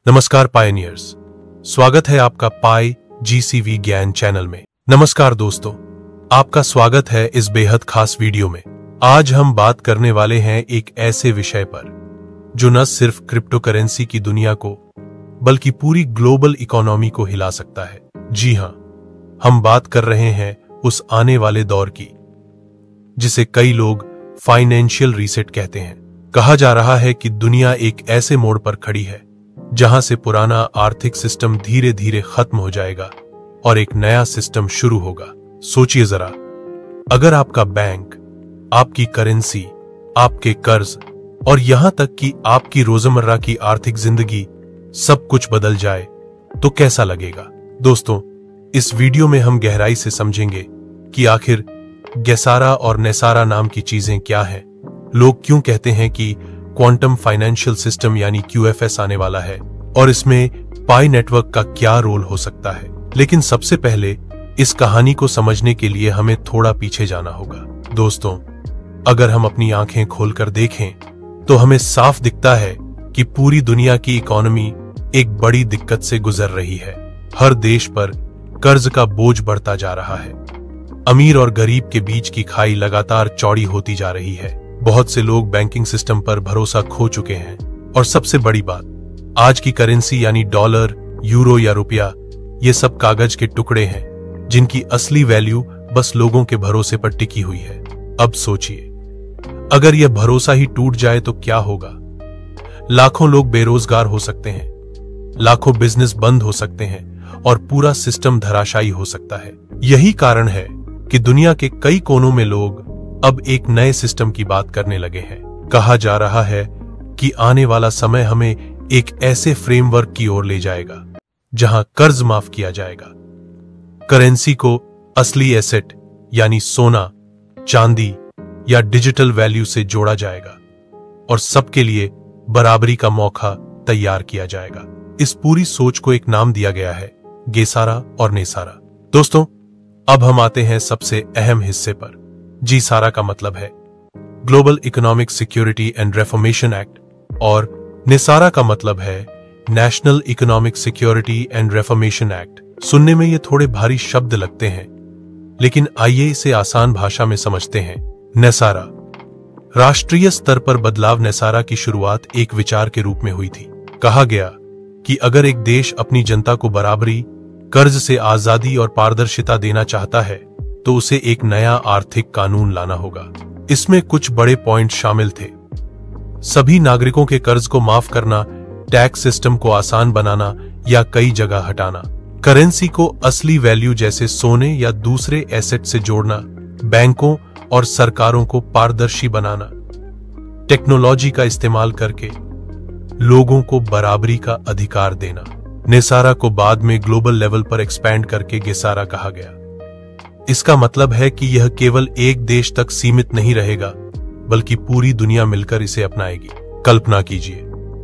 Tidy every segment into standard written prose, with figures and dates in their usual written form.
नमस्कार पायनियर्स, स्वागत है आपका पाई जीसीवी ज्ञान चैनल में। नमस्कार दोस्तों, आपका स्वागत है इस बेहद खास वीडियो में। आज हम बात करने वाले हैं एक ऐसे विषय पर जो न सिर्फ क्रिप्टो करेंसी की दुनिया को बल्कि पूरी ग्लोबल इकोनॉमी को हिला सकता है। जी हां, हम बात कर रहे हैं उस आने वाले दौर की जिसे कई लोग फाइनेंशियल रीसेट कहते हैं। कहा जा रहा है कि दुनिया एक ऐसे मोड़ पर खड़ी है जहां से पुराना आर्थिक सिस्टम धीरे धीरे खत्म हो जाएगा और एक नया सिस्टम शुरू होगा। सोचिए जरा, अगर आपका बैंक, आपकी करेंसी, आपके कर्ज और यहां तक कि आपकी रोजमर्रा की आर्थिक जिंदगी सब कुछ बदल जाए तो कैसा लगेगा। दोस्तों, इस वीडियो में हम गहराई से समझेंगे कि आखिर गेसारा और नेसारा नाम की चीजें क्या हैं, लोग क्यों कहते हैं कि क्वांटम फाइनेंशियल सिस्टम यानी QFS आने वाला है और इसमें पाई नेटवर्क का क्या रोल हो सकता है। लेकिन सबसे पहले इस कहानी को समझने के लिए हमें थोड़ा पीछे जाना होगा। दोस्तों, अगर हम अपनी आंखें खोलकर देखें तो हमें साफ दिखता है कि पूरी दुनिया की इकोनॉमी एक बड़ी दिक्कत से गुजर रही है। हर देश पर कर्ज का बोझ बढ़ता जा रहा है। अमीर और गरीब के बीच की खाई लगातार चौड़ी होती जा रही है। बहुत से लोग बैंकिंग सिस्टम पर भरोसा खो चुके हैं और सबसे बड़ी बात, आज की करेंसी यानी डॉलर, यूरो या रुपया, ये सब कागज के टुकड़े हैं जिनकी असली वैल्यू बस लोगों के भरोसे पर टिकी हुई है। अब सोचिए, अगर यह भरोसा ही टूट जाए तो क्या होगा। लाखों लोग बेरोजगार हो सकते हैं, लाखों बिजनेस बंद हो सकते हैं और पूरा सिस्टम धराशायी हो सकता है। यही कारण है कि दुनिया के कई कोनों में लोग अब एक नए सिस्टम की बात करने लगे हैं। कहा जा रहा है कि आने वाला समय हमें एक ऐसे फ्रेमवर्क की ओर ले जाएगा जहां कर्ज माफ किया जाएगा, करेंसी को असली एसेट यानी सोना, चांदी या डिजिटल वैल्यू से जोड़ा जाएगा और सबके लिए बराबरी का मौका तैयार किया जाएगा। इस पूरी सोच को एक नाम दिया गया है, गेसारा और नेसारा। दोस्तों, अब हम आते हैं सबसे अहम हिस्से पर। जी-सारा का मतलब है global economic security and reformation act और नेसारा का मतलब है national economic security and reformation act. सुनने में ये थोड़े भारी शब्द लगते हैं, लेकिन आइए इसे आसान भाषा में समझते हैं। नेसारा, राष्ट्रीय स्तर पर बदलाव। नेसारा की शुरुआत एक विचार के रूप में हुई थी। कहा गया कि अगर एक देश अपनी जनता को बराबरी, कर्ज से आजादी और पारदर्शिता देना चाहता है तो उसे एक नया आर्थिक कानून लाना होगा। इसमें कुछ बड़े पॉइंट शामिल थे। सभी नागरिकों के कर्ज को माफ करना, टैक्स सिस्टम को आसान बनाना या कई जगह हटाना, करेंसी को असली वैल्यू जैसे सोने या दूसरे एसेट से जोड़ना, बैंकों और सरकारों को पारदर्शी बनाना, टेक्नोलॉजी का इस्तेमाल करके लोगों को बराबरी का अधिकार देना। नेसारा को बाद में ग्लोबल लेवल पर एक्सपैंड करके गेसारा कहा गया। इसका मतलब है कि यह केवल एक देश तक सीमित नहीं रहेगा, बल्कि पूरी दुनिया मिलकर इसे अपनाएगी। कल्पना कीजिए,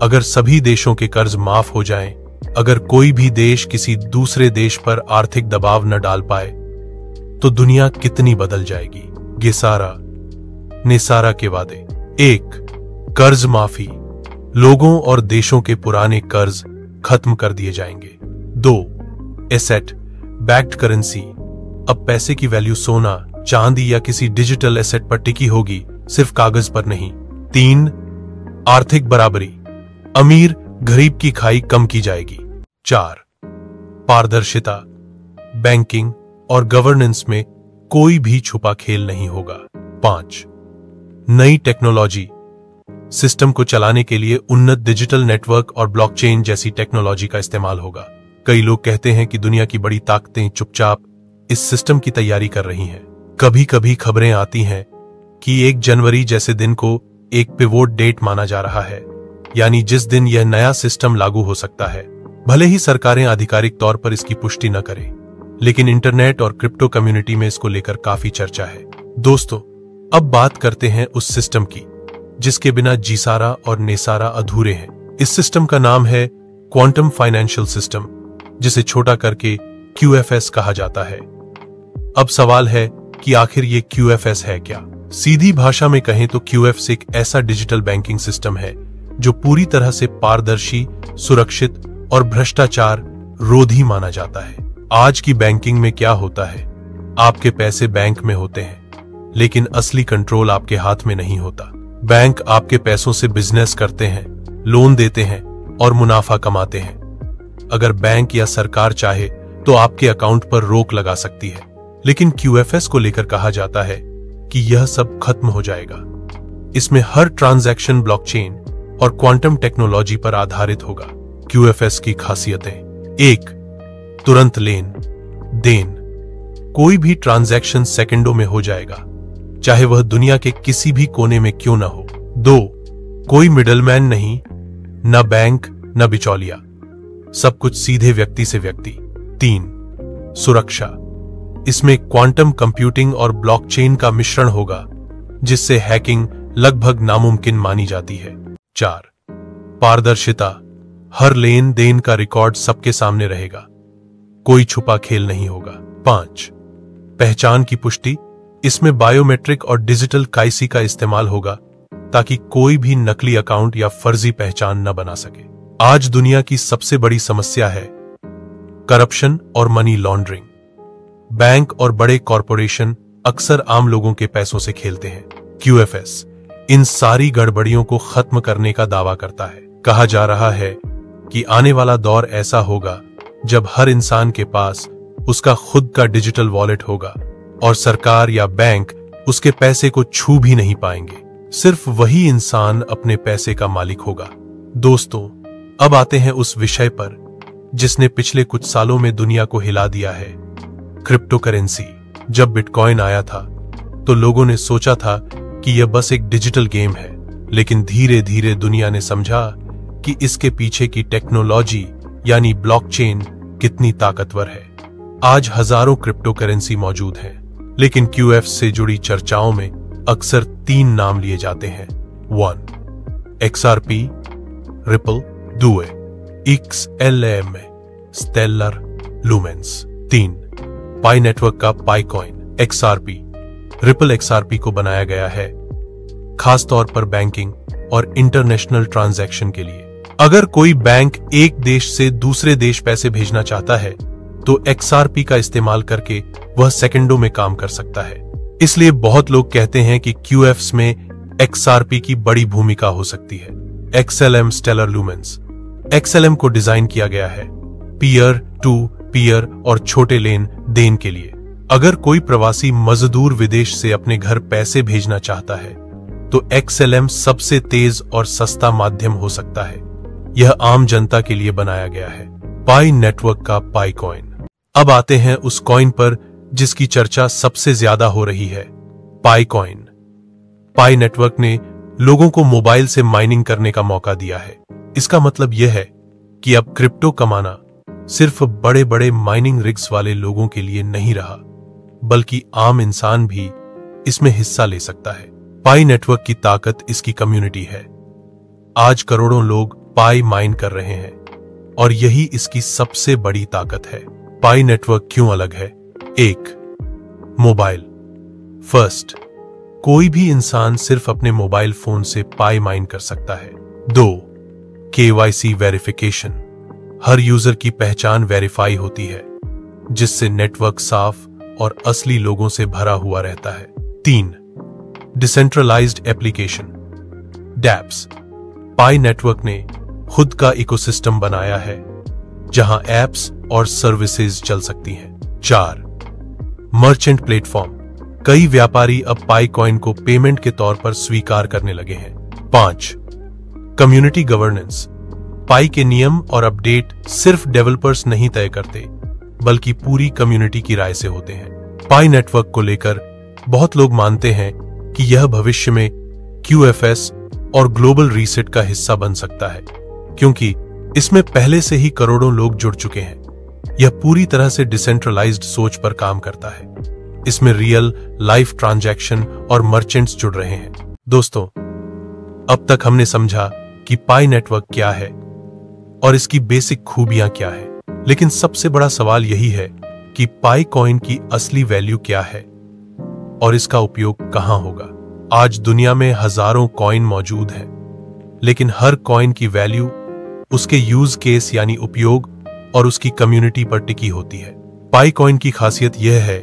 अगर सभी देशों के कर्ज माफ हो जाएं, अगर कोई भी देश किसी दूसरे देश पर आर्थिक दबाव न डाल पाए, तो दुनिया कितनी बदल जाएगी। गेसारा, नेसारा के वादे। 1. कर्ज माफी, लोगों और देशों के पुराने कर्ज खत्म कर दिए जाएंगे। 2. एसेट बैक्ड करेंसी, अब पैसे की वैल्यू सोना, चांदी या किसी डिजिटल एसेट पर टिकी होगी, सिर्फ कागज पर नहीं। 3. आर्थिक बराबरी, अमीर गरीब की खाई कम की जाएगी। 4. पारदर्शिता, बैंकिंग और गवर्नेंस में कोई भी छुपा खेल नहीं होगा। 5. नई टेक्नोलॉजी, सिस्टम को चलाने के लिए उन्नत डिजिटल नेटवर्क और ब्लॉकचेन जैसी टेक्नोलॉजी का इस्तेमाल होगा। कई लोग कहते हैं कि दुनिया की बड़ी ताकतें चुपचाप इस सिस्टम की तैयारी कर रही हैं। कभी कभी खबरें आती हैं कि 1 जनवरी जैसे दिन को एक पिवोट डेट माना जा रहा है, यानी जिस दिन यह नया सिस्टम लागू हो सकता है। भले ही सरकारें आधिकारिक तौर पर इसकी पुष्टि न करें, लेकिन इंटरनेट और क्रिप्टो कम्युनिटी में इसको लेकर काफी चर्चा है। दोस्तों, अब बात करते हैं उस सिस्टम की जिसके बिना जी-सारा और नेसारा अधूरे हैं। इस सिस्टम का नाम है क्वांटम फाइनेंशियल सिस्टम, जिसे छोटा करके QFS कहा जाता है। अब सवाल है कि आखिर ये QFS है क्या। सीधी भाषा में कहें तो QFS एक ऐसा डिजिटल बैंकिंग सिस्टम है जो पूरी तरह से पारदर्शी, सुरक्षित और भ्रष्टाचार रोधी माना जाता है। आज की बैंकिंग में क्या होता है? आपके पैसे बैंक में होते हैं, लेकिन असली कंट्रोल आपके हाथ में नहीं होता। बैंक आपके पैसों से बिजनेस करते हैं, लोन देते हैं और मुनाफा कमाते हैं। अगर बैंक या सरकार चाहे तो आपके अकाउंट पर रोक लगा सकती है, लेकिन QFS को लेकर कहा जाता है कि यह सब खत्म हो जाएगा। इसमें हर ट्रांजैक्शन ब्लॉकचेन और क्वांटम टेक्नोलॉजी पर आधारित होगा। QFS की खासियतें: 1. तुरंत लेन देन, कोई भी ट्रांजैक्शन सेकंडों में हो जाएगा, चाहे वह दुनिया के किसी भी कोने में क्यों ना हो। 2. कोई मिडलमैन नहीं, न बैंक न बिचौलिया, सब कुछ सीधे व्यक्ति से व्यक्ति। 3. सुरक्षा, इसमें क्वांटम कंप्यूटिंग और ब्लॉकचेन का मिश्रण होगा, जिससे हैकिंग लगभग नामुमकिन मानी जाती है। 4. पारदर्शिता, हर लेन देन का रिकॉर्ड सबके सामने रहेगा, कोई छुपा खेल नहीं होगा। 5. पहचान की पुष्टि, इसमें बायोमेट्रिक और डिजिटल KYC का इस्तेमाल होगा ताकि कोई भी नकली अकाउंट या फर्जी पहचान न बना सके। आज दुनिया की सबसे बड़ी समस्या है करप्शन और मनी लॉन्ड्रिंग। बैंक और बड़े कॉरपोरेशन अक्सर आम लोगों के पैसों से खेलते हैं। QFS इन सारी गड़बड़ियों को खत्म करने का दावा करता है। कहा जा रहा है कि आने वाला दौर ऐसा होगा जब हर इंसान के पास उसका खुद का डिजिटल वॉलेट होगा और सरकार या बैंक उसके पैसे को छू भी नहीं पाएंगे। सिर्फ वही इंसान अपने पैसे का मालिक होगा। दोस्तों, अब आते हैं उस विषय पर जिसने पिछले कुछ सालों में दुनिया को हिला दिया है, क्रिप्टो करेंसी। जब बिटकॉइन आया था तो लोगों ने सोचा था कि यह बस एक डिजिटल गेम है, लेकिन धीरे धीरे दुनिया ने समझा कि इसके पीछे की टेक्नोलॉजी यानी ब्लॉकचेन कितनी ताकतवर है। आज हजारों क्रिप्टो करेंसी मौजूद हैं, लेकिन QFS से जुड़ी चर्चाओं में अक्सर 3 नाम लिए जाते हैं। 1. XRP, रिपल, डुए, XLM, Stellar, Lumens. 3. Pi network का पाईकॉइन XRP। रिपल XRP को बनाया गया है खासतौर पर बैंकिंग और इंटरनेशनल ट्रांजैक्शन के लिए। अगर कोई बैंक एक देश से दूसरे देश पैसे भेजना चाहता है तो XRP का इस्तेमाल करके वह सेकंडों में काम कर सकता है। इसलिए बहुत लोग कहते हैं कि QFS में XRP की बड़ी भूमिका हो सकती है। XLM, Stellar Lumens. XLM को डिजाइन किया गया है पीयर टू पीयर और छोटे लेन देन के लिए। अगर कोई प्रवासी मजदूर विदेश से अपने घर पैसे भेजना चाहता है तो XLM सबसे तेज और सस्ता माध्यम हो सकता है। यह आम जनता के लिए बनाया गया है। पाई नेटवर्क का पाई कॉइन। अब आते हैं उस कॉइन पर जिसकी चर्चा सबसे ज्यादा हो रही है, पाई कॉइन। पाई नेटवर्क ने लोगों को मोबाइल से माइनिंग करने का मौका दिया है। इसका मतलब यह है कि अब क्रिप्टो कमाना सिर्फ बड़े बड़े माइनिंग रिग्स वाले लोगों के लिए नहीं रहा, बल्कि आम इंसान भी इसमें हिस्सा ले सकता है। पाई नेटवर्क की ताकत इसकी कम्युनिटी है। आज करोड़ों लोग पाई माइन कर रहे हैं और यही इसकी सबसे बड़ी ताकत है। पाई नेटवर्क क्यों अलग है? 1. मोबाइल फर्स्ट, कोई भी इंसान सिर्फ अपने मोबाइल फोन से पाई माइन कर सकता है। 2. KYC वेरिफिकेशन, हर यूजर की पहचान वेरीफाई होती है, जिससे नेटवर्क साफ और असली लोगों से भरा हुआ रहता है। 3. डिसेंट्रलाइज्ड एप्लीकेशन डैप्स, पाई नेटवर्क ने खुद का इकोसिस्टम बनाया है जहां एप्स और सर्विसेज चल सकती हैं। 4. मर्चेंट प्लेटफॉर्म, कई व्यापारी अब पाई कॉइन को पेमेंट के तौर पर स्वीकार करने लगे हैं। 5. कम्युनिटी गवर्नेंस, पाई के नियम और अपडेट सिर्फ डेवलपर्स नहीं तय करते, बल्कि पूरी कम्युनिटी की राय से होते हैं। पाई नेटवर्क को लेकर बहुत लोग मानते हैं कि यह भविष्य में QFS और ग्लोबल रीसेट का हिस्सा बन सकता है, क्योंकि इसमें पहले से ही करोड़ों लोग जुड़ चुके हैं। यह पूरी तरह से डिसेंट्रलाइज्ड सोच पर काम करता है। इसमें रियल लाइफ ट्रांजैक्शन और मर्चेंट्स जुड़ रहे हैं। दोस्तों, अब तक हमने समझा कि पाई नेटवर्क क्या है और इसकी बेसिक खूबियां क्या है, लेकिन सबसे बड़ा सवाल यही है कि पाई कॉइन की असली वैल्यू क्या है और इसका उपयोग कहां होगा। आज दुनिया में हजारों कॉइन मौजूद हैं, लेकिन हर कॉइन की वैल्यू उसके यूज केस यानी उपयोग और उसकी कम्युनिटी पर टिकी होती है। पाई कॉइन की खासियत यह है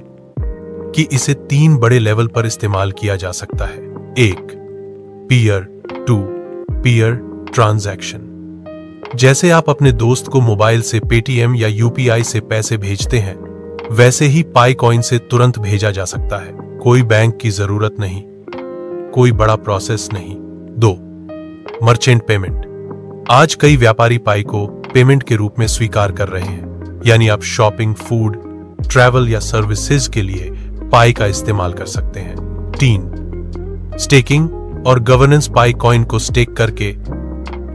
कि इसे 3 बड़े लेवल पर इस्तेमाल किया जा सकता है। 1 पीयर टू पीयर ट्रांजैक्शन। जैसे आप अपने दोस्त को मोबाइल से पेटीएम या यूपीआई से पैसे भेजते हैं, वैसे ही पाई कॉइन से तुरंत भेजा जा सकता है। कोई बैंक की जरूरत नहीं, कोई बड़ा प्रोसेस नहीं। 2 मर्चेंट पेमेंट। आज कई व्यापारी पाई को पेमेंट के रूप में स्वीकार कर रहे हैं, यानी आप शॉपिंग, फूड, ट्रैवल या सर्विसेज के लिए पाई का इस्तेमाल कर सकते हैं। 3 स्टेकिंग और गवर्नेंस। पाई कॉइन को स्टेक करके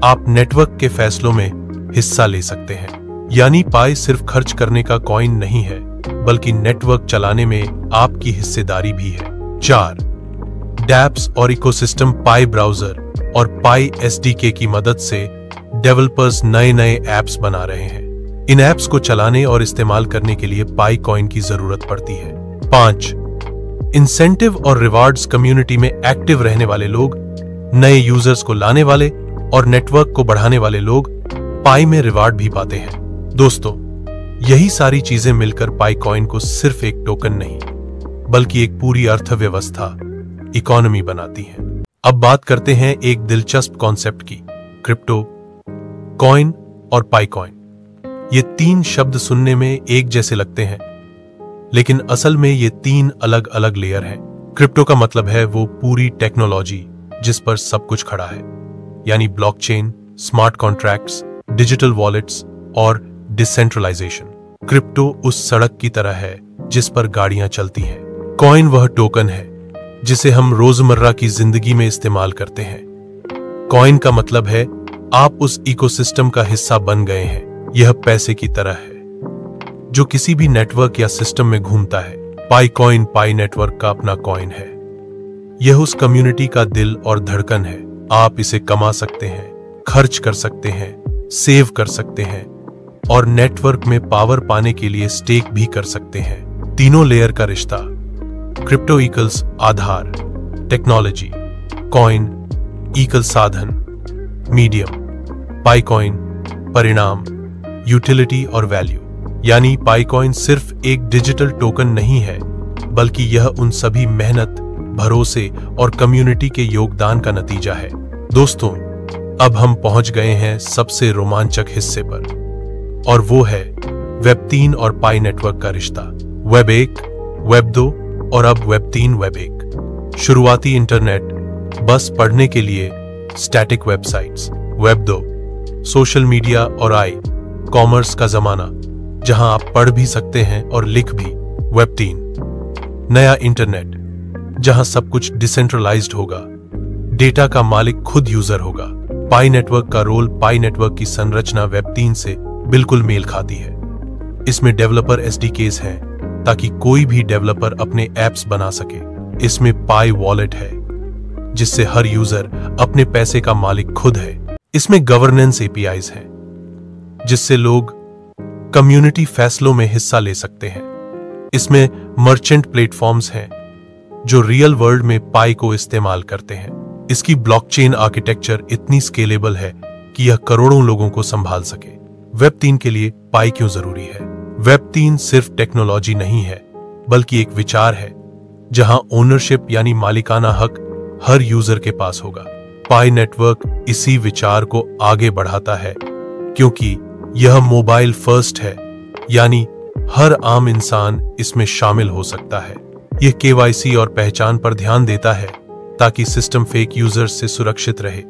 आप नेटवर्क के फैसलों में हिस्सा ले सकते हैं, यानी पाई सिर्फ खर्च करने का कॉइन नहीं है, बल्कि नेटवर्क चलाने में आपकी हिस्सेदारी भी है। 4 डैप्स और इकोसिस्टम। पाई ब्राउजर और पाई एसडीके की मदद से डेवलपर्स नए ऐप्स बना रहे हैं। इन ऐप्स को चलाने और इस्तेमाल करने के लिए पाई कॉइन की जरूरत पड़ती है। 5 इंसेंटिव और रिवार्ड्स। कम्युनिटी में एक्टिव रहने वाले लोग, नए यूजर्स को लाने वाले और नेटवर्क को बढ़ाने वाले लोग पाई में रिवार्ड भी पाते हैं। दोस्तों, यही सारी चीजें मिलकर पाई कॉइन को सिर्फ एक टोकन नहीं, बल्कि एक पूरी अर्थव्यवस्था, इकोनॉमी बनाती है। अब बात करते हैं एक दिलचस्प कॉन्सेप्ट की, क्रिप्टो, कॉइन और पाई कॉइन। ये 3 शब्द सुनने में एक जैसे लगते हैं, लेकिन असल में ये 3 अलग अलग लेयर हैं। क्रिप्टो का मतलब है वो पूरी टेक्नोलॉजी जिस पर सब कुछ खड़ा है, यानी blockchain, smart contracts, digital wallets और डिसेंट्रलाइजेशन। क्रिप्टो उस सड़क की तरह है जिस पर गाड़ियां चलती हैं। कॉइन वह टोकन है जिसे हम रोजमर्रा की जिंदगी में इस्तेमाल करते हैं। कॉइन का मतलब है आप उस इकोसिस्टम का हिस्सा बन गए हैं। यह पैसे की तरह है जो किसी भी नेटवर्क या सिस्टम में घूमता है। पाई कॉइन पाई नेटवर्क का अपना कॉइन है। यह उस कम्युनिटी का दिल और धड़कन है। आप इसे कमा सकते हैं, खर्च कर सकते हैं, सेव कर सकते हैं और नेटवर्क में पावर पाने के लिए स्टेक भी कर सकते हैं। तीनों लेयर का रिश्ता। क्रिप्टो इक्वल्स आधार, टेक्नोलॉजी, कॉइन इक्वल साधन, मीडियम, पाई कॉइन परिणाम, यूटिलिटी और वैल्यू। यानी पाई कॉइन सिर्फ एक डिजिटल टोकन नहीं है, बल्कि यह उन सभी मेहनत, भरोसे और कम्युनिटी के योगदान का नतीजा है। दोस्तों, अब हम पहुंच गए हैं सबसे रोमांचक हिस्से पर, और वो है वेब 3 और पाई नेटवर्क का रिश्ता। वेब 1, वेब 2 और अब वेब 3, वेब 1। शुरुआती इंटरनेट बस पढ़ने के लिए, static websites. Web 2 social media और कॉमर्स का जमाना, जहां आप पढ़ भी सकते हैं और लिख भी। वेब 3 नया इंटरनेट, जहां सब कुछ डिसेंट्रलाइज्ड होगा, डेटा का मालिक खुद यूजर होगा। पाई नेटवर्क का रोल। पाई नेटवर्क की संरचना वेब 3 से बिल्कुल मेल खाती है। इसमें डेवलपर एसडीकेस हैं ताकि कोई भी डेवलपर अपने एप्स बना सके। इसमें पाई वॉलेट है जिससे हर यूजर अपने पैसे का मालिक खुद है। इसमें गवर्नेंस एपीआईज हैं जिससे लोग कम्युनिटी फैसलों में हिस्सा ले सकते हैं। इसमें मर्चेंट प्लेटफॉर्म्स हैं जो रियल वर्ल्ड में पाई को इस्तेमाल करते हैं। इसकी ब्लॉकचेन आर्किटेक्चर इतनी स्केलेबल है कि यह करोड़ों लोगों को संभाल सके। वेब 3 के लिए पाई क्यों जरूरी है? वेब 3 सिर्फ टेक्नोलॉजी नहीं है, बल्कि एक विचार है जहां ओनरशिप यानी मालिकाना हक हर यूजर के पास होगा। पाई नेटवर्क इसी विचार को आगे बढ़ाता है क्योंकि यह मोबाइल फर्स्ट है, यानी हर आम इंसान इसमें शामिल हो सकता है। यह केवाईसी और पहचान पर ध्यान देता है ताकि सिस्टम फेक यूजर्स से सुरक्षित रहे।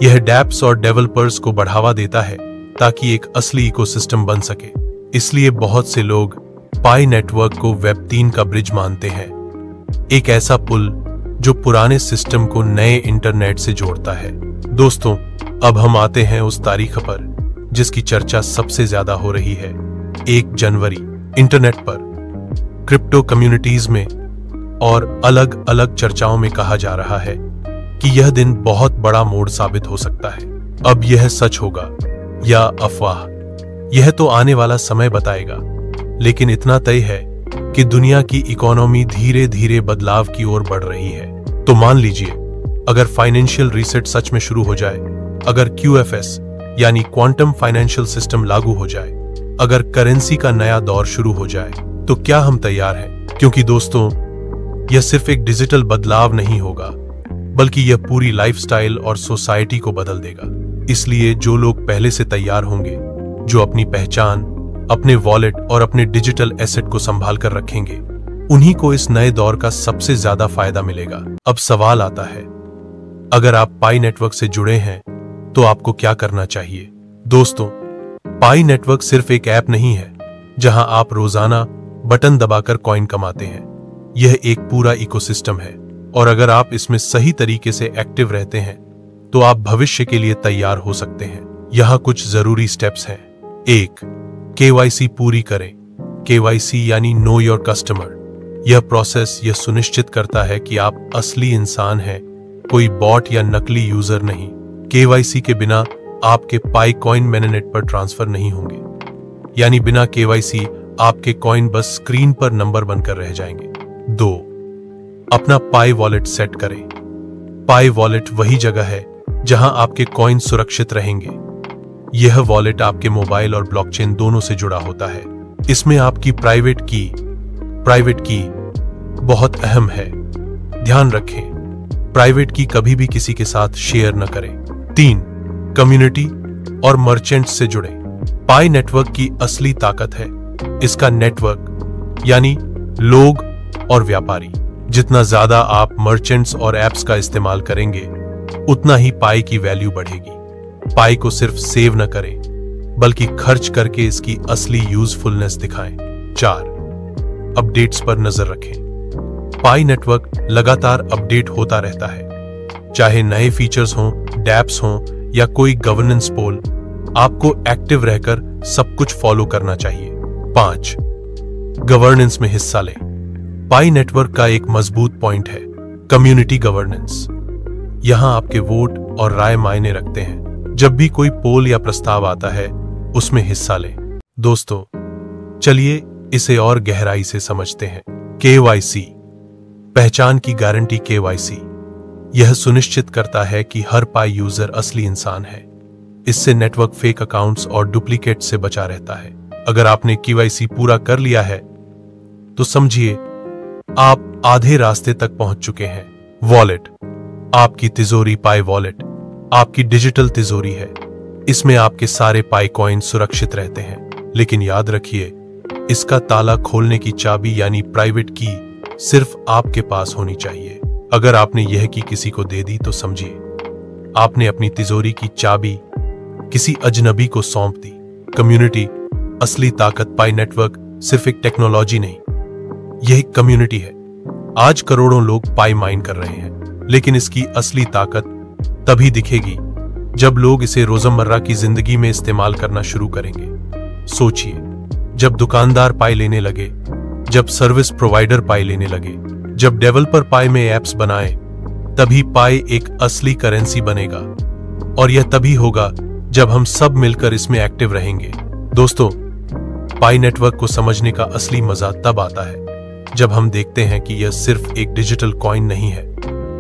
यह डैप्स और डेवलपर्स को बढ़ावा देता है ताकि एक असली इकोसिस्टम बन सके। इसलिए बहुत से लोग पाई नेटवर्क को वेब 3 का ब्रिज मानते हैं, एक ऐसा पुल जो पुराने सिस्टम को नए इंटरनेट से जोड़ता है। दोस्तों, अब हम आते हैं उस तारीख पर जिसकी चर्चा सबसे ज्यादा हो रही है। 1 जनवरी इंटरनेट पर, क्रिप्टो कम्युनिटीज में और अलग अलग चर्चाओं में कहा जा रहा है कि यह दिन बहुत बड़ा मोड़ साबित हो सकता है। अब यह सच होगा या अफवाह, यह तो आने वाला समय बताएगा, लेकिन इतना तय है कि दुनिया की इकोनॉमी धीरे धीरे बदलाव की ओर बढ़ रही है। तो मान लीजिए, अगर फाइनेंशियल रीसेट सच में शुरू हो जाए, अगर QFS यानी क्वांटम फाइनेंशियल सिस्टम लागू हो जाए, अगर करेंसी का नया दौर शुरू हो जाए, तो क्या हम तैयार हैं? क्योंकि दोस्तों, यह सिर्फ एक डिजिटल बदलाव नहीं होगा, बल्कि यह पूरी लाइफस्टाइल और सोसाइटी को बदल देगा। इसलिए जो लोग पहले से तैयार होंगे, जो अपनी पहचान, अपने वॉलेट और अपने डिजिटल एसेट को संभाल कर रखेंगे, उन्हीं को इस नए दौर का सबसे ज्यादा फायदा मिलेगा। अब सवाल आता है, अगर आप पाई नेटवर्क से जुड़े हैं तो आपको क्या करना चाहिए? दोस्तों, पाई नेटवर्क सिर्फ एक ऐप नहीं है जहां आप रोजाना बटन दबाकर कॉइन कमाते हैं। यह एक पूरा इकोसिस्टम है, और अगर आप इसमें सही तरीके से एक्टिव रहते हैं तो आप भविष्य के लिए तैयार हो सकते हैं। यहां कुछ जरूरी स्टेप्स हैं। 1. KYC पूरी करें। KYC यानी नो योर कस्टमर। यह प्रोसेस यह सुनिश्चित करता है कि आप असली इंसान हैं, कोई बॉट या नकली यूजर नहीं। KYC के बिना आपके पाई कॉइन मैनेनेट पर ट्रांसफर नहीं होंगे, यानी बिना KYC आपके कॉइन बस स्क्रीन पर नंबर बनकर रह जाएंगे। 2. अपना पाई वॉलेट सेट करें। पाई वॉलेट वही जगह है जहां आपके कॉइन सुरक्षित रहेंगे। यह वॉलेट आपके मोबाइल और ब्लॉकचेन दोनों से जुड़ा होता है। इसमें आपकी प्राइवेट की बहुत अहम है। ध्यान रखें, प्राइवेट की कभी भी किसी के साथ शेयर न करें। 3. कम्युनिटी और मर्चेंट्स से जुड़े। पाई नेटवर्क की असली ताकत है इसका नेटवर्क, यानी लोग और व्यापारी। जितना ज्यादा आप मर्चेंट्स और एप्स का इस्तेमाल करेंगे, उतना ही पाई की वैल्यू बढ़ेगी। पाई को सिर्फ सेव न करें, बल्कि खर्च करके इसकी असली यूजफुलनेस दिखाएं। 4. अपडेट्स पर नजर रखें। पाई नेटवर्क लगातार अपडेट होता रहता है। चाहे नए फीचर्स हों, डैप्स हों या कोई गवर्नेंस पोल, आपको एक्टिव रहकर सब कुछ फॉलो करना चाहिए। 5. गवर्नेंस में हिस्सा लें। पाई नेटवर्क का एक मजबूत पॉइंट है कम्युनिटी गवर्नेंस। यहां आपके वोट और राय मायने रखते हैं। जब भी कोई पोल या प्रस्ताव आता है, उसमें हिस्सा लें। दोस्तों, चलिए इसे और गहराई से समझते हैं। KYC, पहचान की गारंटी। KYC यह सुनिश्चित करता है कि हर पाई यूजर असली इंसान है। इससे नेटवर्क फेक अकाउंट्स और डुप्लीकेट से बचा रहता है। अगर आपने KYC पूरा कर लिया है तो समझिए आप आधे रास्ते तक पहुंच चुके हैं। वॉलेट, आपकी तिजोरी पाई वॉलेट आपकी डिजिटल तिजोरी है। इसमें आपके सारे पाई कॉइन सुरक्षित रहते हैं। लेकिन याद रखिए, इसका ताला खोलने की चाबी यानी प्राइवेट की सिर्फ आपके पास होनी चाहिए। अगर आपने यह की किसी को दे दी तो समझिए आपने अपनी तिजोरी की चाबी किसी अजनबी को सौंप दी। कम्युनिटी, असली ताकत। पाई नेटवर्क सिर्फ एक टेक्नोलॉजी नहीं, यह एक कम्युनिटी है। आज करोड़ों लोग पाई माइन कर रहे हैं, लेकिन इसकी असली ताकत तभी दिखेगी जब लोग इसे रोजमर्रा की जिंदगी में इस्तेमाल करना शुरू करेंगे। सोचिए, जब दुकानदार पाई लेने लगे, जब सर्विस प्रोवाइडर पाई लेने लगे, जब डेवलपर पाई में एप्स बनाए, तभी पाई एक असली करेंसी बनेगा। और यह तभी होगा जब हम सब मिलकर इसमें एक्टिव रहेंगे। दोस्तों, पाई नेटवर्क को समझने का असली मजा तब आता है जब हम देखते हैं कि यह सिर्फ एक डिजिटल कॉइन नहीं है,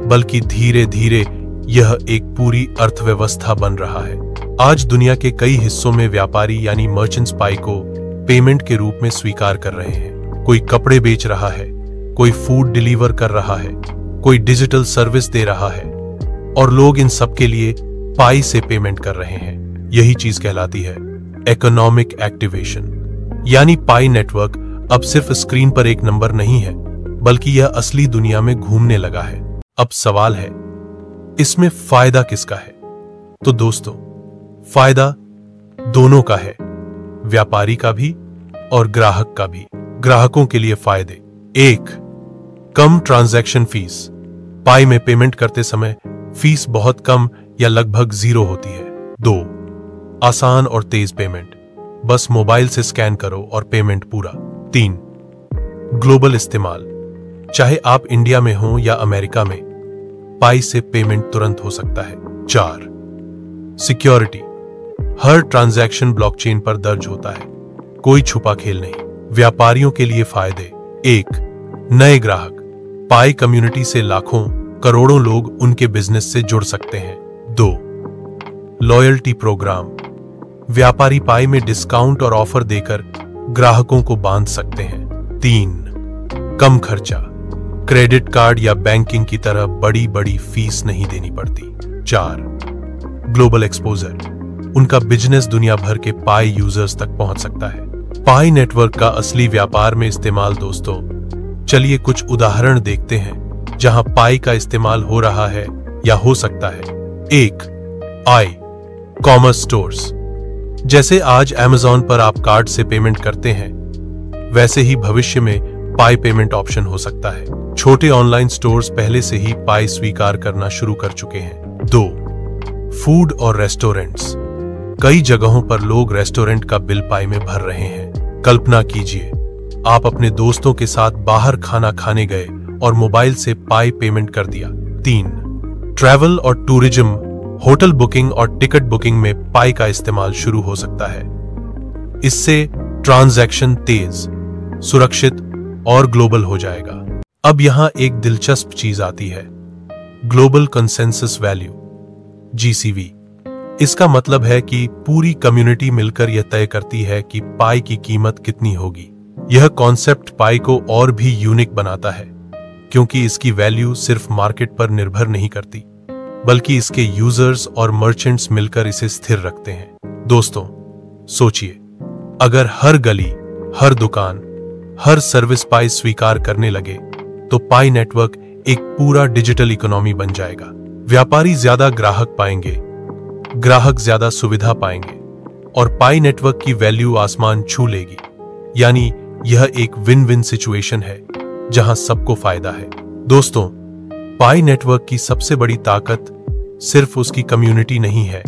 बल्कि धीरे धीरे यह एक पूरी अर्थव्यवस्था बन रहा है। आज दुनिया के कई हिस्सों में व्यापारी यानी मर्चेंट्स पाई को पेमेंट के रूप में स्वीकार कर रहे हैं। कोई कपड़े बेच रहा है, कोई फूड डिलीवर कर रहा है, कोई डिजिटल सर्विस दे रहा है, और लोग इन सब के लिए पाई से पेमेंट कर रहे हैं। यही चीज कहलाती है इकोनॉमिक एक्टिवेशन। यानी पाई नेटवर्क अब सिर्फ स्क्रीन पर एक नंबर नहीं है, बल्कि यह असली दुनिया में घूमने लगा है। अब सवाल है, इसमें फायदा किसका है? तो दोस्तों, फायदा दोनों का है, व्यापारी का भी और ग्राहक का भी। ग्राहकों के लिए फायदे: 1. कम ट्रांजैक्शन फीस। पाई में पेमेंट करते समय फीस बहुत कम या लगभग 0 होती है। 2. आसान और तेज पेमेंट, बस मोबाइल से स्कैन करो और पेमेंट पूरा। 3. ग्लोबल इस्तेमाल, चाहे आप इंडिया में हो या अमेरिका में, पाई से पेमेंट तुरंत हो सकता है। 4. सिक्योरिटी, हर ट्रांजैक्शन ब्लॉकचेन पर दर्ज होता है, कोई छुपा खेल नहीं। व्यापारियों के लिए फायदे: 1. नए ग्राहक, पाई कम्युनिटी से लाखों करोड़ों लोग उनके बिजनेस से जुड़ सकते हैं। 2. लॉयल्टी प्रोग्राम, व्यापारी पाई में डिस्काउंट और ऑफर देकर ग्राहकों को बांध सकते हैं। 3. कम खर्चा, क्रेडिट कार्ड या बैंकिंग की तरह बड़ी बड़ी फीस नहीं देनी पड़ती। 4. ग्लोबल एक्सपोजर, उनका बिजनेस दुनिया भर के पाई यूजर्स तक पहुंच सकता है। पाई नेटवर्क का असली व्यापार में इस्तेमाल दोस्तों, चलिए कुछ उदाहरण देखते हैं जहां पाई का इस्तेमाल हो रहा है या हो सकता है। 1. आई कॉमर्स स्टोर्स, जैसे आज Amazon पर आप कार्ड से पेमेंट करते हैं, वैसे ही भविष्य में पाई पेमेंट ऑप्शन हो सकता है। छोटे ऑनलाइन स्टोर्स पहले से ही पाई स्वीकार करना शुरू कर चुके हैं। 2. फूड और रेस्टोरेंट्स, कई जगहों पर लोग रेस्टोरेंट का बिल पाई में भर रहे हैं। कल्पना कीजिए, आप अपने दोस्तों के साथ बाहर खाना खाने गए और मोबाइल से पाई पेमेंट कर दिया। 3. ट्रैवल और टूरिज्म, होटल बुकिंग और टिकट बुकिंग में पाई का इस्तेमाल शुरू हो सकता है। इससे ट्रांजैक्शन तेज, सुरक्षित और ग्लोबल हो जाएगा। अब यहां एक दिलचस्प चीज आती है, ग्लोबल कंसेंसस वैल्यू, GCV। इसका मतलब है कि पूरी कम्युनिटी मिलकर यह तय करती है कि पाई की कीमत कितनी होगी। यह कॉन्सेप्ट पाई को और भी यूनिक बनाता है, क्योंकि इसकी वैल्यू सिर्फ मार्केट पर निर्भर नहीं करती, बल्कि इसके यूजर्स और मर्चेंट्स मिलकर इसे स्थिर रखते हैं। दोस्तों, सोचिए, अगर हर गली, हर दुकान, हर सर्विस पाई स्वीकार करने लगे, तो पाई नेटवर्क एक पूरा डिजिटल इकोनॉमी बन जाएगा। व्यापारी ज्यादा ग्राहक पाएंगे, ग्राहक ज्यादा सुविधा पाएंगे और पाई नेटवर्क की वैल्यू आसमान छू लेगी। यानी यह एक विन विन सिचुएशन है जहां सबको फायदा है। दोस्तों, पाई नेटवर्क की सबसे बड़ी ताकत सिर्फ उसकी कम्युनिटी नहीं है,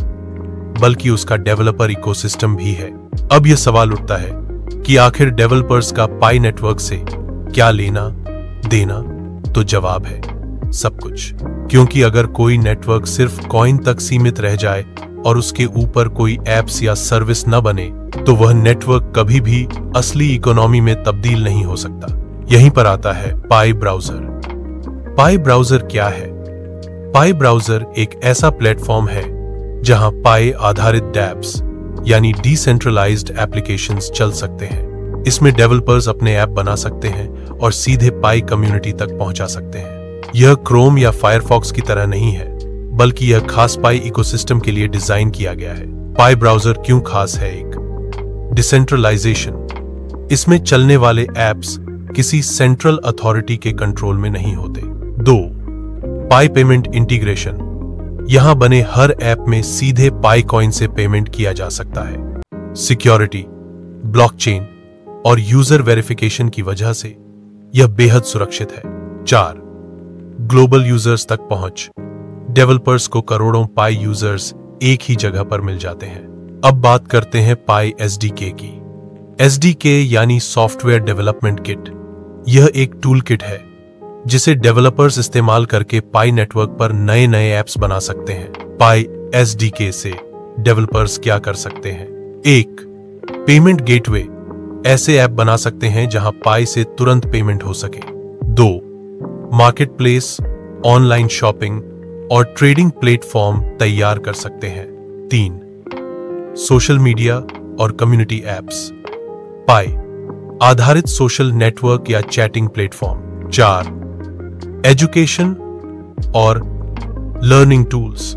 बल्कि उसका डेवलपर इकोसिस्टम भी है। अब यह सवाल उठता है कि आखिर डेवलपर्स का पाई नेटवर्क से क्या लेना देना? तो जवाब है सब कुछ, क्योंकि अगर कोई नेटवर्क सिर्फ कॉइन तक सीमित रह जाए और उसके ऊपर कोई एप्स या सर्विस न बने, तो वह नेटवर्क कभी भी असली इकोनॉमी में तब्दील नहीं हो सकता। यहीं पर आता है पाई ब्राउजर। पाई ब्राउजर क्या है? पाई ब्राउजर एक ऐसा प्लेटफॉर्म है जहां पाई आधारित डैप्स यानी डिसेंट्रलाइज्ड एप्लीकेशंस चल सकते हैं। इसमें डेवलपर्स अपने ऐप बना सकते हैं और सीधे पाई कम्युनिटी तक पहुंचा सकते हैं। यह क्रोम या फायरफॉक्स की तरह नहीं है, बल्कि यह खास पाई इकोसिस्टम के लिए डिजाइन किया गया है। पाई ब्राउजर क्यों खास है? एक, डिसेंट्रलाइजेशन, इसमें चलने वाले एप्स किसी सेंट्रल अथॉरिटी के कंट्रोल में नहीं होते। 2, पाई पेमेंट इंटीग्रेशन, यहां बने हर ऐप में सीधे पाई कॉइन से पेमेंट किया जा सकता है। सिक्योरिटी, ब्लॉकचेन और यूजर वेरिफिकेशन की वजह से यह बेहद सुरक्षित है। 4, ग्लोबल यूजर्स तक पहुंच, डेवलपर्स को करोड़ों पाई यूजर्स एक ही जगह पर मिल जाते हैं। अब बात करते हैं पाई SDK की। SDK यानी सॉफ्टवेयर डेवलपमेंट किट। यह एक टूल किट है जिसे डेवलपर्स इस्तेमाल करके पाई नेटवर्क पर नए नए ऐप्स बना सकते हैं। पाई SDK से डेवलपर्स क्या कर सकते हैं? 1, पेमेंट गेटवे, ऐसे ऐप बना सकते हैं जहां पाई से तुरंत पेमेंट हो सके। 2, मार्केट प्लेस, ऑनलाइन शॉपिंग और ट्रेडिंग प्लेटफॉर्म तैयार कर सकते हैं। 3, सोशल मीडिया और कम्युनिटी एप्स, पाई आधारित सोशल नेटवर्क या चैटिंग प्लेटफॉर्म। 4, एजुकेशन और learning tools,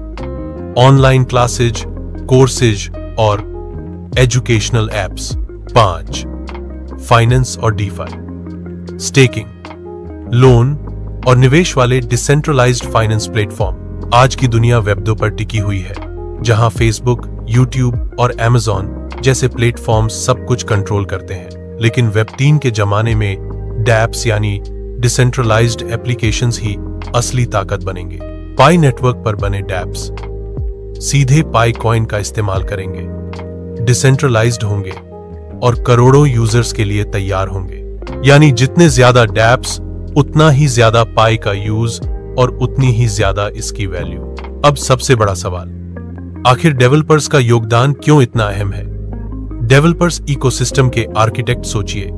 online classes, courses और एजुकेशनल एप्स। 5, फाइनेंस और डीफाई, स्टेकिंग, लोन और निवेश वाले डिसेंट्रलाइज्ड फाइनेंस प्लेटफॉर्म। आज की दुनिया वेब 2 पर टिकी हुई है, जहां फेसबुक, यूट्यूब और Amazon जैसे प्लेटफॉर्म सब कुछ कंट्रोल करते हैं। लेकिन वेब 3 के जमाने में डैप्स यानी डिसेंट्रलाइज्ड एप्लीकेशंस ही असली ताकत बनेंगे। पाई नेटवर्क पर बने डैप्स सीधे पाई कॉइन का इस्तेमाल करेंगे, डिसेंट्रलाइज्ड होंगे और करोड़ों यूजर्स के लिए तैयार होंगे। यानी जितने ज्यादा डैप्स, उतना ही ज्यादा पाई का यूज और उतनी ही ज्यादा इसकी वैल्यू। अब सबसे बड़ा सवाल, आखिर डेवलपर्स का योगदान क्यों इतना अहम है? डेवलपर्स इकोसिस्टम के आर्किटेक्ट सोचिए।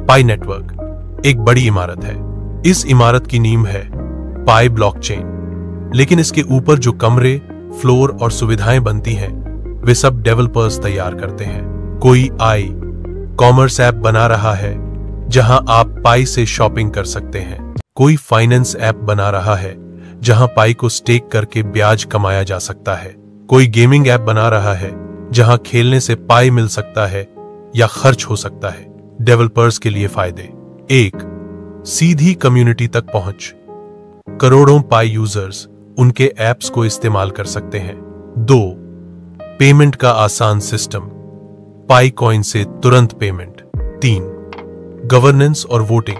पाई नेटवर्क एक बड़ी इमारत है। इस इमारत की नींव है पाई ब्लॉकचेन, लेकिन इसके ऊपर जो कमरे, फ्लोर और सुविधाएं बनती हैं, वे सब डेवलपर्स तैयार करते हैं। कोई कॉमर्स ऐप बना रहा है जहां आप पाई से शॉपिंग कर सकते हैं। कोई फाइनेंस ऐप बना रहा है जहां पाई को स्टेक करके ब्याज कमाया जा सकता है। कोई गेमिंग ऐप बना रहा है जहां खेलने से पाई मिल सकता है या खर्च हो सकता है। डेवलपर्स के लिए फायदे: 1. सीधी कम्युनिटी तक पहुंच। करोड़ों पाई यूजर्स उनके ऐप्स को इस्तेमाल कर सकते हैं। 2. पेमेंट का आसान सिस्टम, पाई कॉइन से तुरंत पेमेंट। 3. गवर्नेंस और वोटिंग,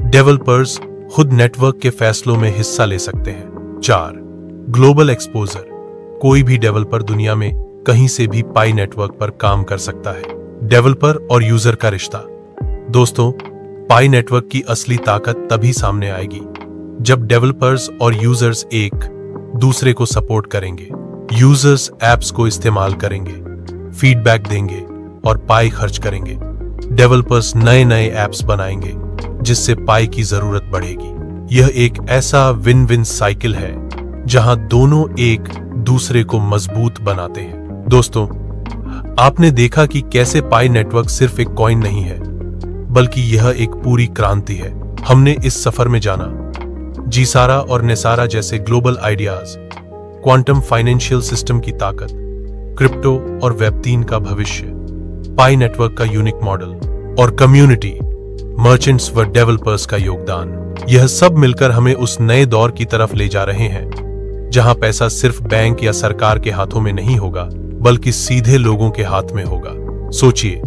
डेवलपर्स खुद नेटवर्क के फैसलों में हिस्सा ले सकते हैं। 4. ग्लोबल एक्सपोजर, कोई भी डेवलपर दुनिया में कहीं से भी पाई नेटवर्क पर काम कर सकता है। डेवलपर और यूजर का रिश्ता। दोस्तों, पाई नेटवर्क की असली ताकत तभी सामने आएगी जब डेवलपर्स और यूजर्स एक दूसरे को सपोर्ट करेंगे। यूजर्स ऐप्स को इस्तेमाल करेंगे, फीडबैक देंगे और पाई खर्च करेंगे। डेवलपर्स नए नए ऐप्स बनाएंगे जिससे पाई की जरूरत बढ़ेगी। यह एक ऐसा विन विन साइकिल है जहां दोनों एक दूसरे को मजबूत बनाते हैं। दोस्तों, आपने देखा कि कैसे पाई नेटवर्क सिर्फ एक कॉइन नहीं है, बल्कि यह एक पूरी क्रांति है। हमने इस सफर में जाना जीसारा और नेसारा जैसे global ideas, quantum financial system की ताकत, क्रिप्टो और वेब 3 का भविष्य, पाई नेटवर्क का यूनिक मॉडल और कम्युनिटी, मर्चेंट्स व डेवलपर्स का योगदान। यह सब मिलकर हमें उस नए दौर की तरफ ले जा रहे हैं जहां पैसा सिर्फ बैंक या सरकार के हाथों में नहीं होगा, बल्कि सीधे लोगों के हाथ में होगा। सोचिए,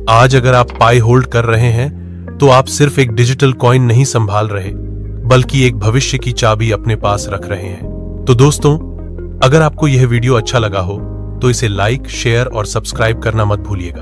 आज अगर आप पाई होल्ड कर रहे हैं तो आप सिर्फ एक डिजिटल कॉइन नहीं संभाल रहे, बल्कि एक भविष्य की चाबी अपने पास रख रहे हैं। तो दोस्तों, अगर आपको यह वीडियो अच्छा लगा हो तो इसे लाइक, शेयर और सब्सक्राइब करना मत भूलिएगा।